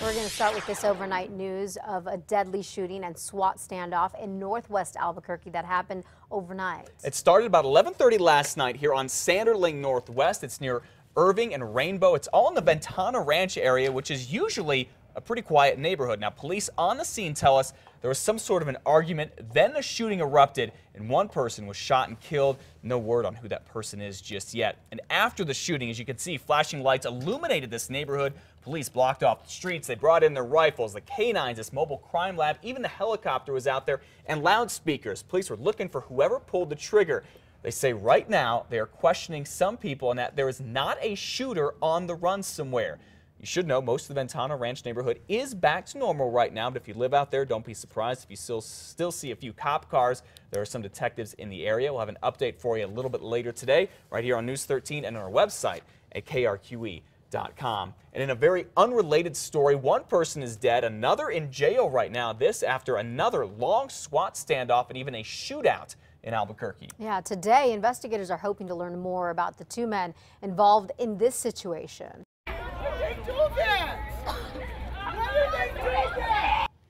We're going to start with this overnight news of a deadly shooting and SWAT standoff in northwest Albuquerque that happened overnight. It started about 11:30 last night here on Sanderling Northwest. It's near Irving and Rainbow. It's all in the Ventana Ranch area, which is usually a pretty quiet neighborhood. Now, police on the scene tell us there was some sort of an argument, then the shooting erupted, and one person was shot and killed. No word on who that person is just yet. And after the shooting, as you can see, flashing lights illuminated this neighborhood. Police blocked off the streets. They brought in their rifles, the canines, this mobile crime lab, even the helicopter was out there, and loudspeakers. Police were looking for whoever pulled the trigger. They say right now they are questioning some people and that there is not a shooter on the run somewhere. You should know most of the Ventana Ranch neighborhood is back to normal right now, but if you live out there, don't be surprised if you still see a few cop cars. There are some detectives in the area. We'll have an update for you a little bit later today, right here on News 13 and on our website at KRQE.com. And in a very unrelated story, one person is dead, another in jail right now. This after another long SWAT standoff and even a shootout in Albuquerque. Yeah, today investigators are hoping to learn more about the two men involved in this situation.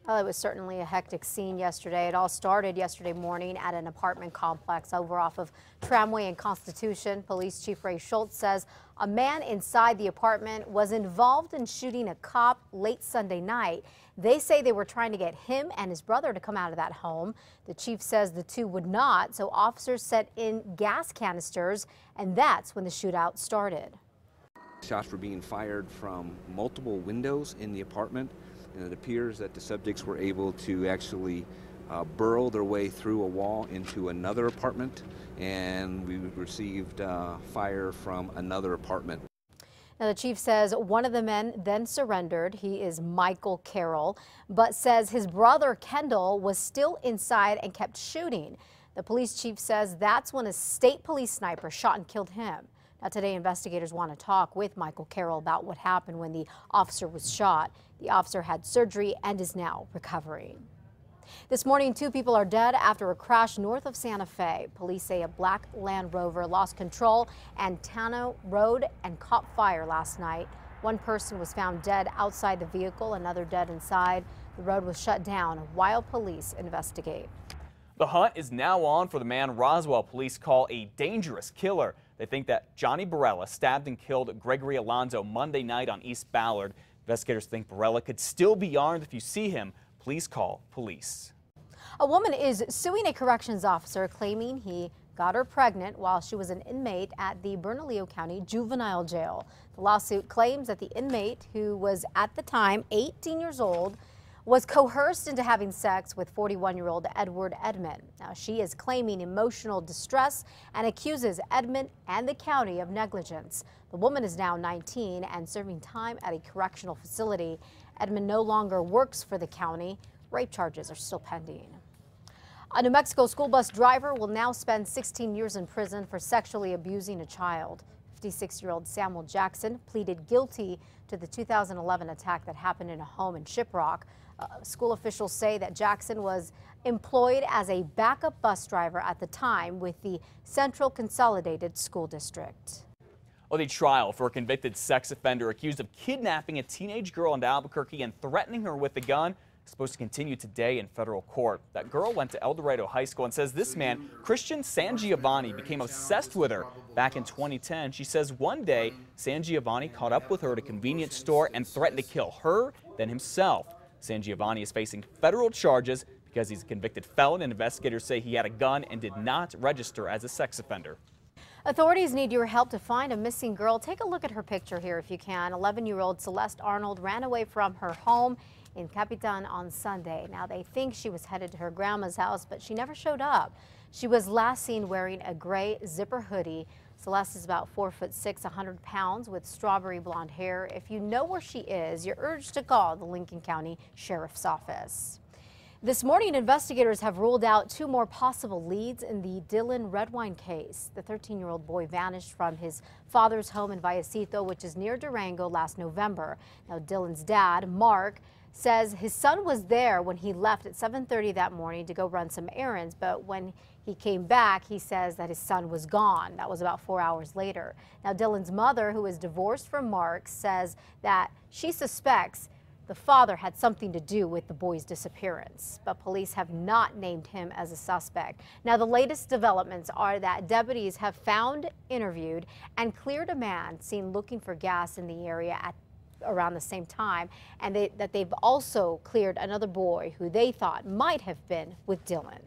Well, it was certainly a hectic scene yesterday. It all started yesterday morning at an apartment complex over off of Tramway and Constitution. Police Chief Ray Schultz says a man inside the apartment was involved in shooting a cop late Sunday night. They say they were trying to get him and his brother to come out of that home. The chief says the two would not, so officers set in gas canisters, and that's when the shootout started. Shots were being fired from multiple windows in the apartment, and it appears that the subjects were able to actually burrow their way through a wall into another apartment, and we received fire from another apartment. Now, the chief says one of the men then surrendered. He is Michael Carroll, but says his brother Kendall was still inside and kept shooting. The police chief says that's when a state police sniper shot and killed him. Now, today, investigators want to talk with Michael Carroll about what happened when the officer was shot. The officer had surgery and is now recovering. This morning, two people are dead after a crash north of Santa Fe. Police say a black Land Rover lost control and Tano Road and caught fire last night. One person was found dead outside the vehicle, another dead inside. The road was shut down while police investigate. The hunt is now on for the man Roswell police call a dangerous killer. They think that Johnny Barella stabbed and killed Gregory Alonzo Monday night on East Ballard. Investigators think Barella could still be armed. If you see him, please call police. A woman is suing a corrections officer claiming he got her pregnant while she was an inmate at the Bernalillo County Juvenile Jail. The lawsuit claims that the inmate, who was at the time 18 years old, was coerced into having sex with 41-year-old Edward Edmond. Now, she is claiming emotional distress and accuses Edmond and the county of negligence. The woman is now 19 and serving time at a correctional facility. Edmond no longer works for the county. Rape charges are still pending. A New Mexico school bus driver will now spend 16 years in prison for sexually abusing a child. 56-year-old Samuel Jackson pleaded guilty to the 2011 attack that happened in a home in Shiprock. School officials say that Jackson was employed as a backup bus driver at the time with the Central Consolidated School District. Well, the trial for a convicted sex offender accused of kidnapping a teenage girl in Albuquerque and threatening her with a gun is supposed to continue today in federal court. That girl went to El Dorado High School and says this man, Christian Sangiovanni, became obsessed with her back in 2010. She says one day Sangiovanni caught up with her at a convenience store and threatened to kill her, then himself. Sangiovanni is facing federal charges because he's a convicted felon, and investigators say he had a gun and did not register as a sex offender. Authorities need your help to find a missing girl. Take a look at her picture here if you can. 11-year-old Celeste Arnold ran away from her home in Capitan on Sunday. Now, they think she was headed to her grandma's house, but she never showed up. She was last seen wearing a gray zipper hoodie. Celeste is about 4'6", 100 pounds with strawberry blonde hair. If you know where she is, you're urged to call the Lincoln County Sheriff's Office. This morning, investigators have ruled out two more possible leads in the Dillon Redwine case. The 13-year-old boy vanished from his father's home in Vallecito, which is near Durango, last November. Now, Dillon's dad, Mark, says his son was there when he left at 7:30 that morning to go run some errands, but when he came back, he says that his son was gone. That was about 4 hours later. Now, Dillon's mother, who is divorced from Mark, says that she suspects the father had something to do with the boy's disappearance, but police have not named him as a suspect. Now, the latest developments are that deputies have found, interviewed, and cleared a man seen looking for gas in the area at around the same time, and that they've also cleared another boy who they thought might have been with Dillon.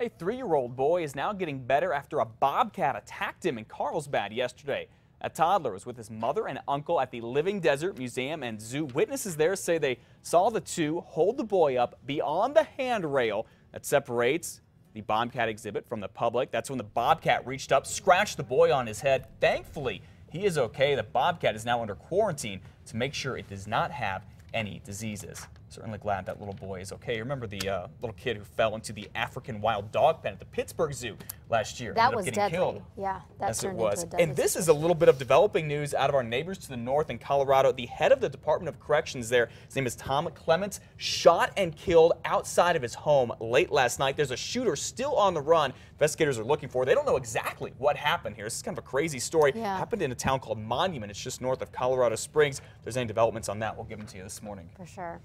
A 3-year-old boy is now getting better after a bobcat attacked him in Carlsbad yesterday. A toddler was with his mother and uncle at the Living Desert Museum and Zoo. Witnesses there say they saw the two hold the boy up beyond the handrail that separates the bobcat exhibit from the public. That's when the bobcat reached up, scratched the boy on his head. Thankfully, he is okay. The bobcat is now under quarantine to make sure it does not have any diseases. Certainly glad that little boy is okay. Remember the little kid who fell into the African wild dog pen at the Pittsburgh Zoo last year? That was deadly. Killed. Yeah, that turned into a deadly And this is a little bit of developing news out of our neighbors to the north in Colorado. The head of the Department of Corrections there, his name is Tom Clements, shot and killed outside of his home late last night. There's a shooter still on the run. Investigators are looking for. They don't know exactly what happened here. This is kind of a crazy story. Yeah. Happened in a town called Monument. It's just north of Colorado Springs. If there's any developments on that, we'll give them to you this morning. For sure.